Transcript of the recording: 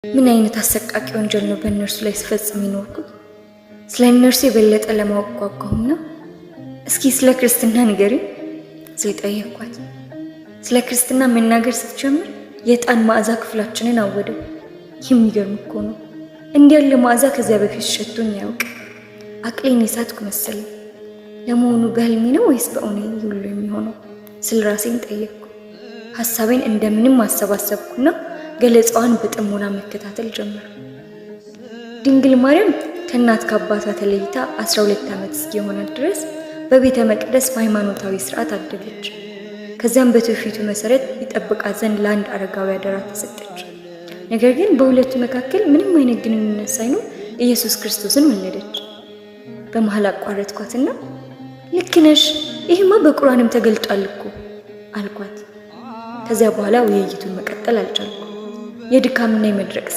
ምን አይነት አሰቃቂ ወንጀል ነው በእነርሱ ላይ ሲፈጽም ይኖርኩት? ስለ እነርሱ የበለጠ ለማወቅ ጓጓሁና እስኪ ስለ ክርስትና ንገሪኝ ስል ጠየቅኳት። ስለ ክርስትና መናገር ስትጀምር የዕጣን መዓዛ ክፍላችንን አወደው። የሚገርም እኮ ነው። እንዲህ ያለ መዓዛ ከዚያ በፊት ሸቶኝ አያውቅም። አቅሌን የሳትኩ መሰለኝ። ለመሆኑ በህልሜ ነው ወይስ በእውነት ሁሉ የሚሆነው ስል ራሴን ጠየቅኩ። ሐሳቤን እንደምንም አሰባሰብኩና ገለጻዋን በጥሞና መከታተል ጀመርኩ። ድንግል ማርያም ከእናት ከአባቷ ተለይታ 12 ዓመት እስኪሆናት ድረስ በቤተ መቅደስ በሃይማኖታዊ ስርዓት አደገች። ከዚያም በትውፊቱ መሰረት ይጠብቃት ዘንድ ለአንድ አረጋዊ አደራ ተሰጠች። ነገር ግን በሁለቱ መካከል ምንም አይነት ግንኙነት ሳይኖር ኢየሱስ ክርስቶስን ወለደች። በመሃል አቋረጥኳትና ልክ ነሽ፣ ይህማ በቁርአንም ተገልጧል እኮ አልኳት። ከዚያ በኋላ ውይይቱን መቀጠል አልቻልኩም። የድካምና የመድረቅ